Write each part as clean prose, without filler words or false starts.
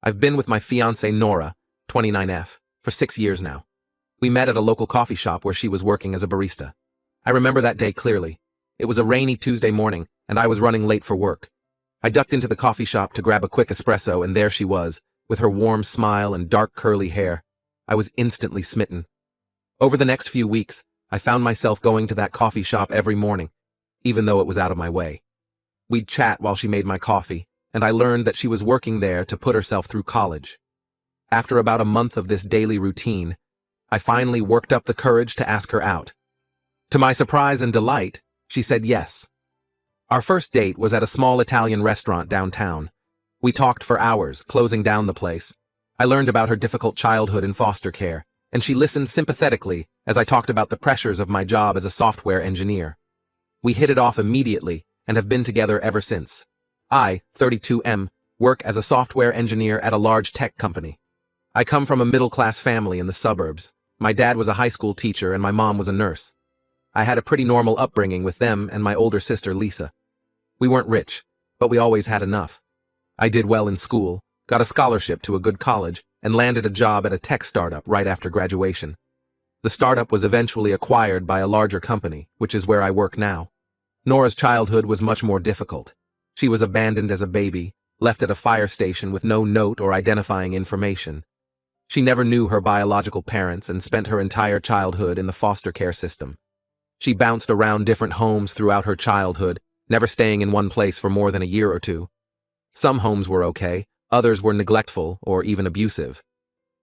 I've been with my fiancée Nora, 29F, for 6 years now. We met at a local coffee shop where she was working as a barista. I remember that day clearly. It was a rainy Tuesday morning, and I was running late for work. I ducked into the coffee shop to grab a quick espresso, and there she was, with her warm smile and dark curly hair. I was instantly smitten. Over the next few weeks, I found myself going to that coffee shop every morning, even though it was out of my way. We'd chat while she made my coffee, and I learned that she was working there to put herself through college. After about a month of this daily routine, I finally worked up the courage to ask her out. To my surprise and delight, she said yes. Our first date was at a small Italian restaurant downtown. We talked for hours, closing down the place. I learned about her difficult childhood in foster care, and she listened sympathetically as I talked about the pressures of my job as a software engineer. We hit it off immediately and have been together ever since. I, 32M, work as a software engineer at a large tech company. I come from a middle-class family in the suburbs. My dad was a high school teacher and my mom was a nurse. I had a pretty normal upbringing with them and my older sister Lisa. We weren't rich, but we always had enough. I did well in school, got a scholarship to a good college, and landed a job at a tech startup right after graduation. The startup was eventually acquired by a larger company, which is where I work now. Nora's childhood was much more difficult. She was abandoned as a baby, left at a fire station with no note or identifying information. She never knew her biological parents and spent her entire childhood in the foster care system. She bounced around different homes throughout her childhood, never staying in one place for more than a year or two. Some homes were okay, others were neglectful or even abusive.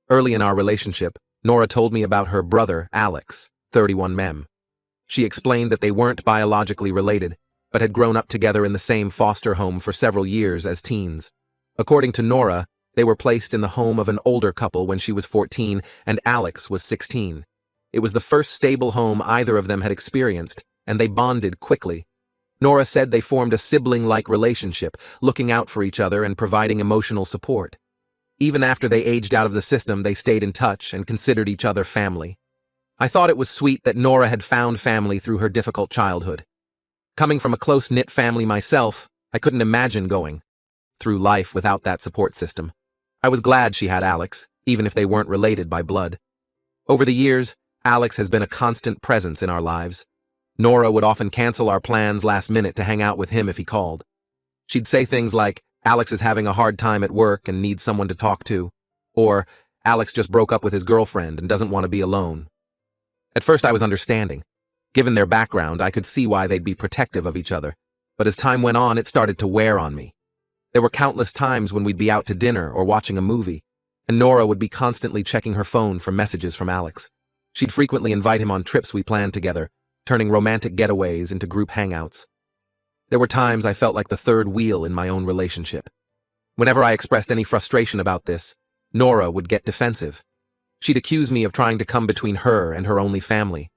Early in our relationship, Nora told me about her brother, Alex, 31M. She explained that they weren't biologically related, but had grown up together in the same foster home for several years as teens. According to Nora, they were placed in the home of an older couple when she was 14 and Alex was 16. It was the first stable home either of them had experienced, and they bonded quickly. Nora said they formed a sibling-like relationship, looking out for each other and providing emotional support. Even after they aged out of the system, they stayed in touch and considered each other family. I thought it was sweet that Nora had found family through her difficult childhood. Coming from a close-knit family myself, I couldn't imagine going through life without that support system. I was glad she had Alex, even if they weren't related by blood. Over the years, Alex has been a constant presence in our lives. Nora would often cancel our plans last minute to hang out with him if he called. She'd say things like, "Alex is having a hard time at work and needs someone to talk to," or "Alex just broke up with his girlfriend and doesn't want to be alone." At first I was understanding. Given their background, I could see why they'd be protective of each other, but as time went on, it started to wear on me. There were countless times when we'd be out to dinner or watching a movie, and Nora would be constantly checking her phone for messages from Alex. She'd frequently invite him on trips we planned together, turning romantic getaways into group hangouts. There were times I felt like the third wheel in my own relationship. Whenever I expressed any frustration about this, Nora would get defensive. She'd accuse me of trying to come between her and her only family.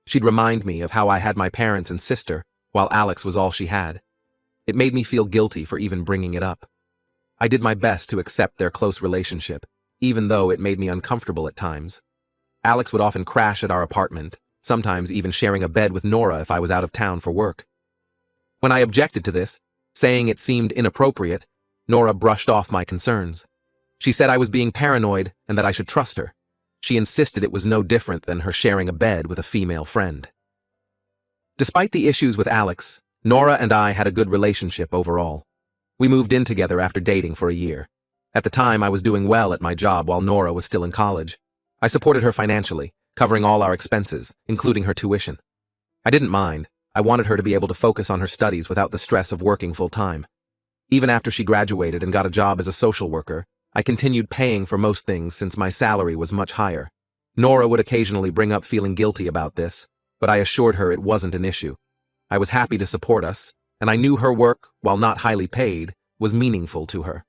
She'd remind me of how I had my parents and sister, while Alex was all she had. It made me feel guilty for even bringing it up. I did my best to accept their close relationship, even though it made me uncomfortable at times. Alex would often crash at our apartment, sometimes even sharing a bed with Nora if I was out of town for work. When I objected to this, saying it seemed inappropriate, Nora brushed off my concerns. She said I was being paranoid and that I should trust her. She insisted it was no different than her sharing a bed with a female friend. Despite the issues with Alex, Nora and I had a good relationship overall. We moved in together after dating for a year. At the time, I was doing well at my job while Nora was still in college. I supported her financially, covering all our expenses, including her tuition. I didn't mind. I wanted her to be able to focus on her studies without the stress of working full-time. Even after she graduated and got a job as a social worker, I continued paying for most things since my salary was much higher. Nora would occasionally bring up feeling guilty about this, but I assured her it wasn't an issue. I was happy to support us, and I knew her work, while not highly paid, was meaningful to her.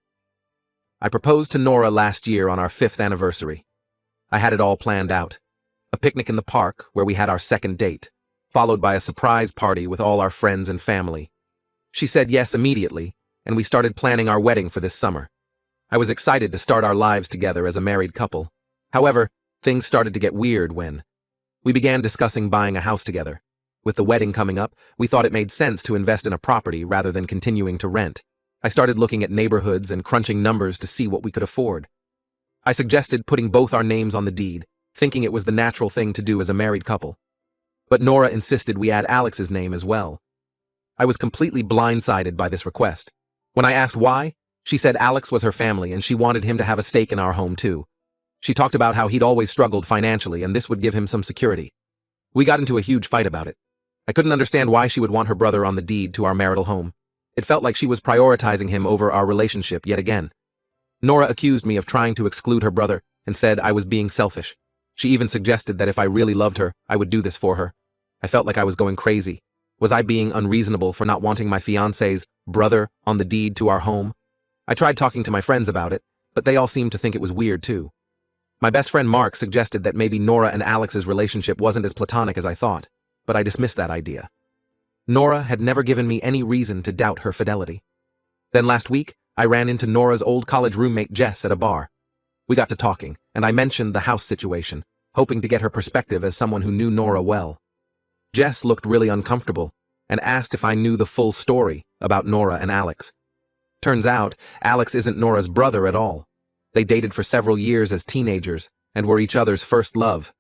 I proposed to Nora last year on our 5th anniversary. I had it all planned out. A picnic in the park where we had our second date, followed by a surprise party with all our friends and family. She said yes immediately, and we started planning our wedding for this summer. I was excited to start our lives together as a married couple. However, things started to get weird when we began discussing buying a house together. With the wedding coming up, we thought it made sense to invest in a property rather than continuing to rent. I started looking at neighborhoods and crunching numbers to see what we could afford. I suggested putting both our names on the deed, thinking it was the natural thing to do as a married couple. But Nora insisted we add Alex's name as well. I was completely blindsided by this request. When I asked why, she said Alex was her family and she wanted him to have a stake in our home too. She talked about how he'd always struggled financially and this would give him some security. We got into a huge fight about it. I couldn't understand why she would want her brother on the deed to our marital home. It felt like she was prioritizing him over our relationship yet again. Nora accused me of trying to exclude her brother and said I was being selfish. She even suggested that if I really loved her, I would do this for her. I felt like I was going crazy. Was I being unreasonable for not wanting my fiancé's brother on the deed to our home? I tried talking to my friends about it, but they all seemed to think it was weird too. My best friend Mark suggested that maybe Nora and Alex's relationship wasn't as platonic as I thought, but I dismissed that idea. Nora had never given me any reason to doubt her fidelity. Then last week, I ran into Nora's old college roommate Jess at a bar. We got to talking, and I mentioned the house situation, hoping to get her perspective as someone who knew Nora well. Jess looked really uncomfortable and asked if I knew the full story about Nora and Alex. Turns out, Alex isn't Nora's brother at all. They dated for several years as teenagers and were each other's first love.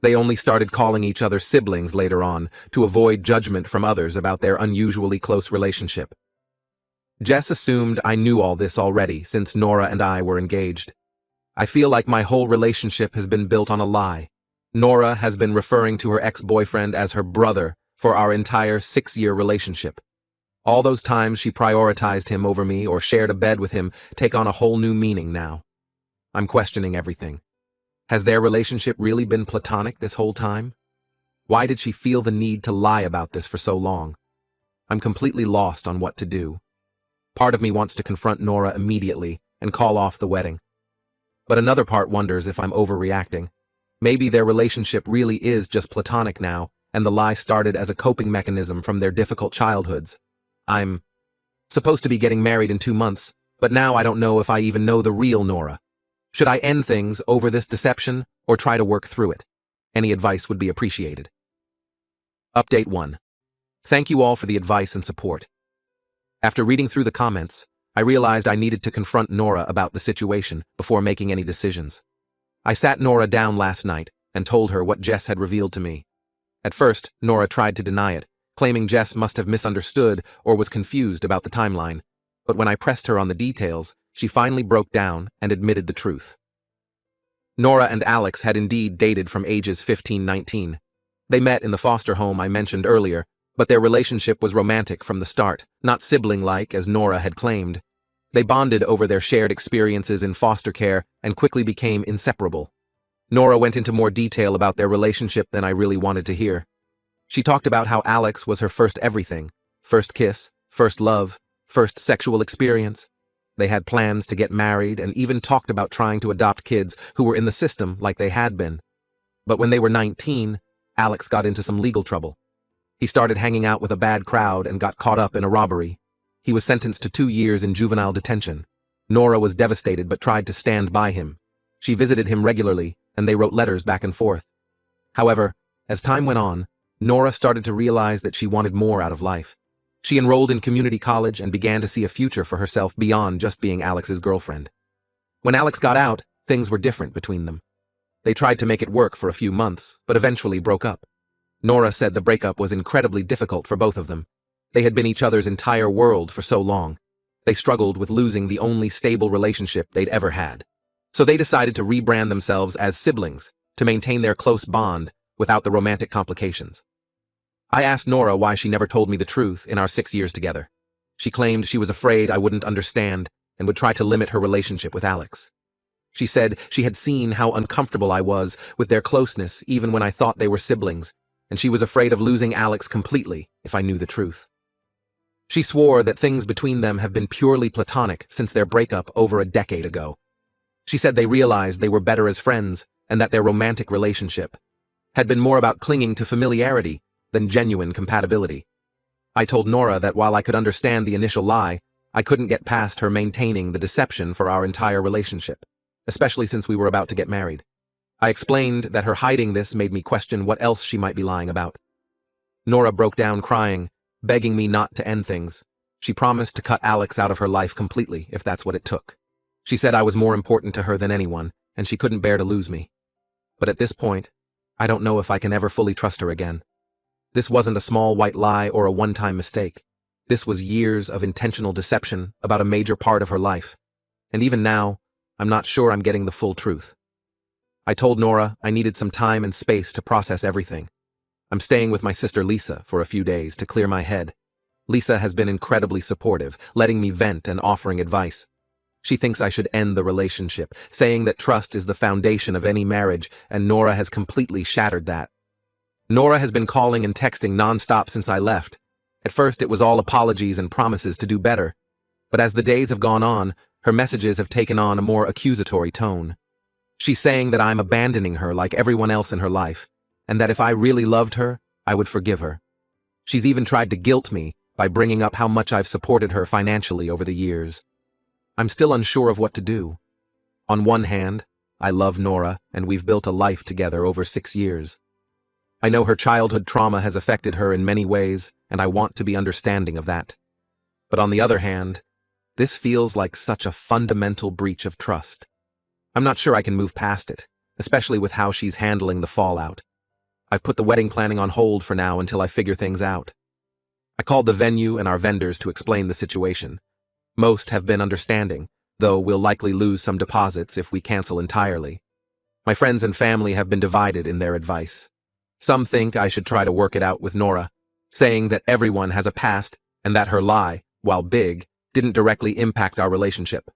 They only started calling each other siblings later on to avoid judgment from others about their unusually close relationship. Jess assumed I knew all this already since Nora and I were engaged. I feel like my whole relationship has been built on a lie. Nora has been referring to her ex-boyfriend as her brother for our entire 6-year relationship. All those times she prioritized him over me or shared a bed with him take on a whole new meaning now. I'm questioning everything. Has their relationship really been platonic this whole time? Why did she feel the need to lie about this for so long? I'm completely lost on what to do. Part of me wants to confront Nora immediately and call off the wedding. But another part wonders if I'm overreacting. Maybe their relationship really is just platonic now, and the lie started as a coping mechanism from their difficult childhoods. I'm supposed to be getting married in 2 months, but now I don't know if I even know the real Nora. Should I end things over this deception or try to work through it? Any advice would be appreciated. Update 1. Thank you all for the advice and support. After reading through the comments, I realized I needed to confront Nora about the situation before making any decisions. I sat Nora down last night and told her what Jess had revealed to me. At first, Nora tried to deny it, claiming Jess must have misunderstood or was confused about the timeline. But when I pressed her on the details, she finally broke down and admitted the truth. Nora and Alex had indeed dated from ages 15-19. They met in the foster home I mentioned earlier, but their relationship was romantic from the start, not sibling-like as Nora had claimed. They bonded over their shared experiences in foster care and quickly became inseparable. Nora went into more detail about their relationship than I really wanted to hear. She talked about how Alex was her first everything, first kiss, first love, first sexual experience. They had plans to get married and even talked about trying to adopt kids who were in the system like they had been. But when they were 19, Alex got into some legal trouble. He started hanging out with a bad crowd and got caught up in a robbery. He was sentenced to 2 years in juvenile detention. Nora was devastated but tried to stand by him. She visited him regularly, and they wrote letters back and forth. However, as time went on, Nora started to realize that she wanted more out of life. She enrolled in community college and began to see a future for herself beyond just being Alex's girlfriend. When Alex got out, things were different between them. They tried to make it work for a few months, but eventually broke up. Nora said the breakup was incredibly difficult for both of them. They had been each other's entire world for so long. They struggled with losing the only stable relationship they'd ever had. So they decided to rebrand themselves as siblings to maintain their close bond without the romantic complications. I asked Nora why she never told me the truth in our 6 years together. She claimed she was afraid I wouldn't understand and would try to limit her relationship with Alex. She said she had seen how uncomfortable I was with their closeness even when I thought they were siblings, and she was afraid of losing Alex completely if I knew the truth. She swore that things between them have been purely platonic since their breakup over a decade ago. She said they realized they were better as friends and that their romantic relationship had been more about clinging to familiarity than genuine compatibility. I told Nora that while I could understand the initial lie, I couldn't get past her maintaining the deception for our entire relationship, especially since we were about to get married. I explained that her hiding this made me question what else she might be lying about. Nora broke down crying, begging me not to end things. She promised to cut Alex out of her life completely if that's what it took. She said I was more important to her than anyone, and she couldn't bear to lose me. But at this point, I don't know if I can ever fully trust her again. This wasn't a small white lie or a one-time mistake. This was years of intentional deception about a major part of her life. And even now, I'm not sure I'm getting the full truth. I told Nora I needed some time and space to process everything. I'm staying with my sister Lisa for a few days to clear my head. Lisa has been incredibly supportive, letting me vent and offering advice. She thinks I should end the relationship, saying that trust is the foundation of any marriage, and Nora has completely shattered that. Nora has been calling and texting nonstop since I left. At first, it was all apologies and promises to do better. But as the days have gone on, her messages have taken on a more accusatory tone. She's saying that I'm abandoning her like everyone else in her life, and that if I really loved her, I would forgive her. She's even tried to guilt me by bringing up how much I've supported her financially over the years. I'm still unsure of what to do. On one hand, I love Nora, and we've built a life together over 6 years. I know her childhood trauma has affected her in many ways, and I want to be understanding of that. But on the other hand, this feels like such a fundamental breach of trust. I'm not sure I can move past it, especially with how she's handling the fallout. I've put the wedding planning on hold for now until I figure things out. I called the venue and our vendors to explain the situation. Most have been understanding, though we'll likely lose some deposits if we cancel entirely. My friends and family have been divided in their advice. Some think I should try to work it out with Nora, saying that everyone has a past and that her lie, while big, didn't directly impact our relationship.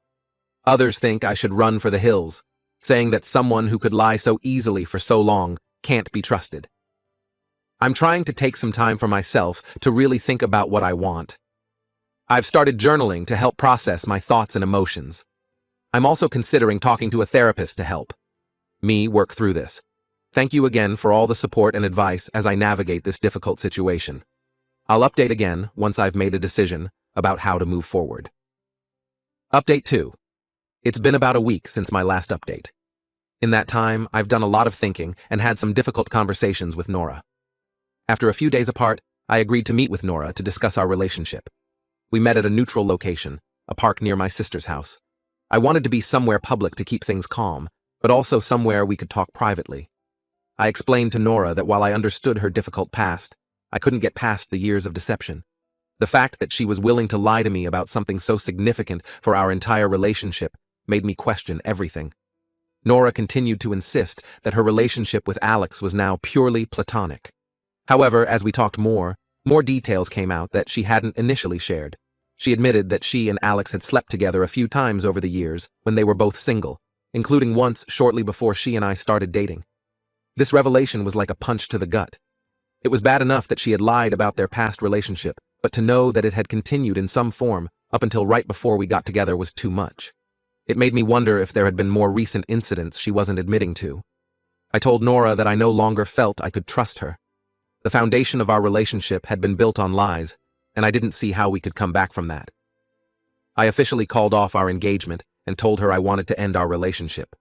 Others think I should run for the hills, saying that someone who could lie so easily for so long can't be trusted. I'm trying to take some time for myself to really think about what I want. I've started journaling to help process my thoughts and emotions. I'm also considering talking to a therapist to help me work through this. Thank you again for all the support and advice as I navigate this difficult situation. I'll update again once I've made a decision about how to move forward. Update 2. It's been about a week since my last update. In that time, I've done a lot of thinking and had some difficult conversations with Nora. After a few days apart, I agreed to meet with Nora to discuss our relationship. We met at a neutral location, a park near my sister's house. I wanted to be somewhere public to keep things calm, but also somewhere we could talk privately. I explained to Nora that while I understood her difficult past, I couldn't get past the years of deception. The fact that she was willing to lie to me about something so significant for our entire relationship made me question everything. Nora continued to insist that her relationship with Alex was now purely platonic. However, as we talked more details came out that she hadn't initially shared. She admitted that she and Alex had slept together a few times over the years when they were both single, including once shortly before she and I started dating. This revelation was like a punch to the gut. It was bad enough that she had lied about their past relationship, but to know that it had continued in some form up until right before we got together was too much. It made me wonder if there had been more recent incidents she wasn't admitting to. I told Nora that I no longer felt I could trust her. The foundation of our relationship had been built on lies, and I didn't see how we could come back from that. I officially called off our engagement and told her I wanted to end our relationship.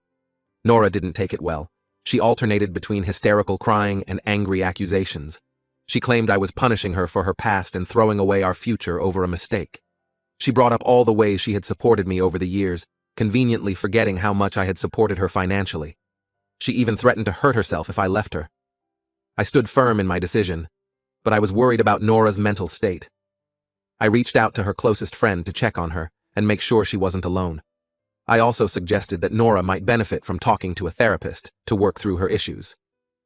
Nora didn't take it well. She alternated between hysterical crying and angry accusations. She claimed I was punishing her for her past and throwing away our future over a mistake. She brought up all the ways she had supported me over the years, conveniently forgetting how much I had supported her financially. She even threatened to hurt herself if I left her. I stood firm in my decision, but I was worried about Nora's mental state. I reached out to her closest friend to check on her and make sure she wasn't alone. I also suggested that Nora might benefit from talking to a therapist to work through her issues.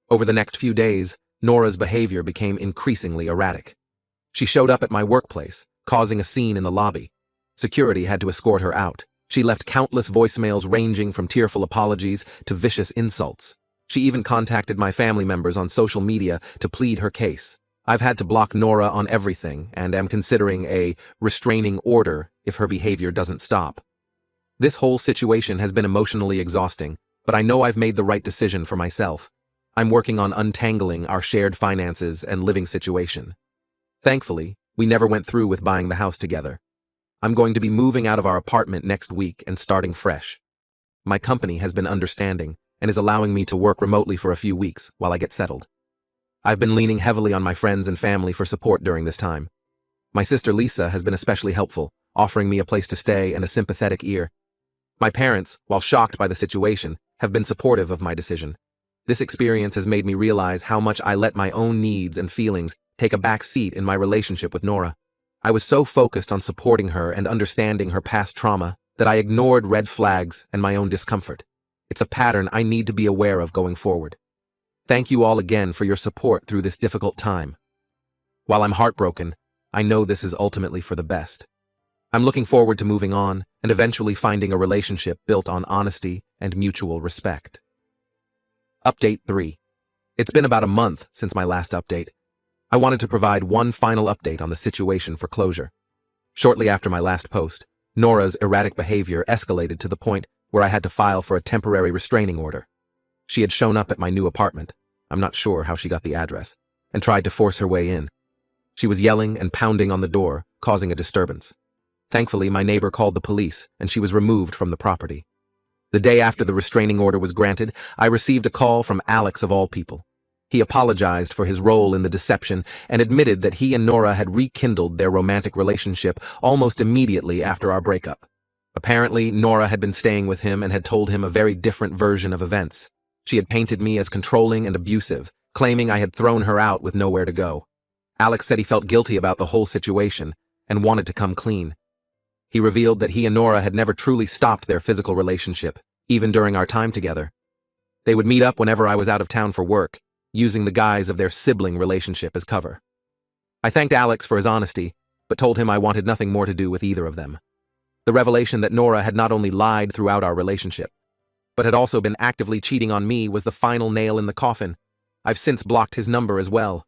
Over the next few days, Nora's behavior became increasingly erratic. She showed up at my workplace, causing a scene in the lobby. Security had to escort her out. She left countless voicemails ranging from tearful apologies to vicious insults. She even contacted my family members on social media to plead her case. I've had to block Nora on everything and am considering a restraining order if her behavior doesn't stop. This whole situation has been emotionally exhausting, but I know I've made the right decision for myself. I'm working on untangling our shared finances and living situation. Thankfully, we never went through with buying the house together. I'm going to be moving out of our apartment next week and starting fresh. My company has been understanding and is allowing me to work remotely for a few weeks while I get settled. I've been leaning heavily on my friends and family for support during this time. My sister Lisa has been especially helpful, offering me a place to stay and a sympathetic ear. My parents, while shocked by the situation, have been supportive of my decision. This experience has made me realize how much I let my own needs and feelings take a back seat in my relationship with Nora. I was so focused on supporting her and understanding her past trauma that I ignored red flags and my own discomfort. It's a pattern I need to be aware of going forward. Thank you all again for your support through this difficult time. While I'm heartbroken, I know this is ultimately for the best. I'm looking forward to moving on and eventually finding a relationship built on honesty and mutual respect. Update 3. It's been about a month since my last update. I wanted to provide one final update on the situation for closure. Shortly after my last post, Nora's erratic behavior escalated to the point where I had to file for a temporary restraining order. She had shown up at my new apartment, I'm not sure how she got the address, and tried to force her way in. She was yelling and pounding on the door, causing a disturbance. Thankfully, my neighbor called the police, and she was removed from the property. The day after the restraining order was granted, I received a call from Alex of all people. He apologized for his role in the deception and admitted that he and Nora had rekindled their romantic relationship almost immediately after our breakup. Apparently, Nora had been staying with him and had told him a very different version of events. She had painted me as controlling and abusive, claiming I had thrown her out with nowhere to go. Alex said he felt guilty about the whole situation and wanted to come clean. He revealed that he and Nora had never truly stopped their physical relationship, even during our time together. They would meet up whenever I was out of town for work, using the guise of their sibling relationship as cover. I thanked Alex for his honesty, but told him I wanted nothing more to do with either of them. The revelation that Nora had not only lied throughout our relationship, but had also been actively cheating on me was the final nail in the coffin. I've since blocked his number as well.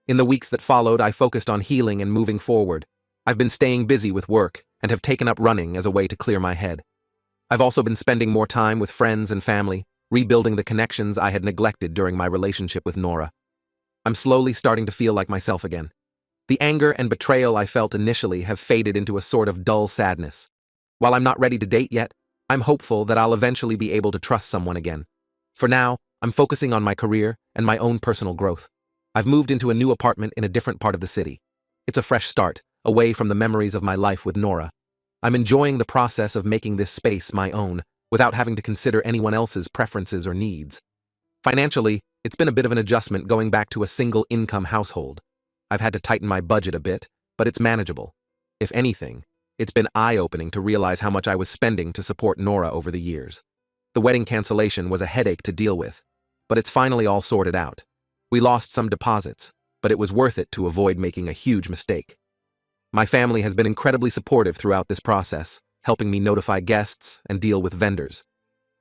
In the weeks that followed, I focused on healing and moving forward. I've been staying busy with work and have taken up running as a way to clear my head. I've also been spending more time with friends and family, rebuilding the connections I had neglected during my relationship with Nora. I'm slowly starting to feel like myself again. The anger and betrayal I felt initially have faded into a sort of dull sadness. While I'm not ready to date yet, I'm hopeful that I'll eventually be able to trust someone again. For now, I'm focusing on my career and my own personal growth. I've moved into a new apartment in a different part of the city. It's a fresh start, away from the memories of my life with Nora. I'm enjoying the process of making this space my own, without having to consider anyone else's preferences or needs. Financially, it's been a bit of an adjustment going back to a single-income household. I've had to tighten my budget a bit, but it's manageable. If anything, it's been eye-opening to realize how much I was spending to support Nora over the years. The wedding cancellation was a headache to deal with, but it's finally all sorted out. We lost some deposits, but it was worth it to avoid making a huge mistake. My family has been incredibly supportive throughout this process, helping me notify guests and deal with vendors.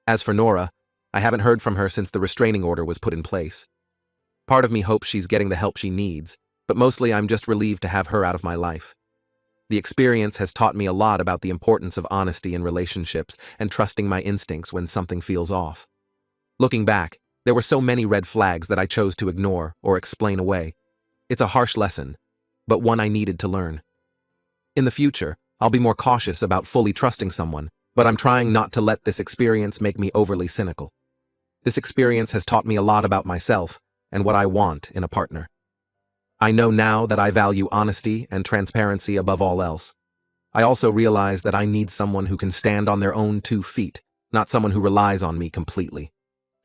As for Nora, I haven't heard from her since the restraining order was put in place. Part of me hopes she's getting the help she needs, but mostly I'm just relieved to have her out of my life. The experience has taught me a lot about the importance of honesty in relationships and trusting my instincts when something feels off. Looking back, there were so many red flags that I chose to ignore or explain away. It's a harsh lesson, but one I needed to learn. In the future, I'll be more cautious about fully trusting someone, but I'm trying not to let this experience make me overly cynical. This experience has taught me a lot about myself and what I want in a partner. I know now that I value honesty and transparency above all else. I also realize that I need someone who can stand on their own 2 feet, not someone who relies on me completely.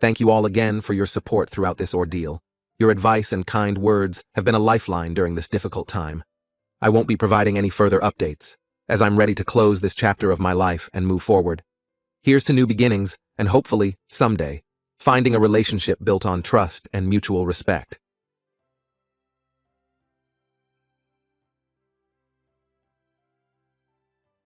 Thank you all again for your support throughout this ordeal. Your advice and kind words have been a lifeline during this difficult time. I won't be providing any further updates, as I'm ready to close this chapter of my life and move forward. Here's to new beginnings, and hopefully, someday, finding a relationship built on trust and mutual respect.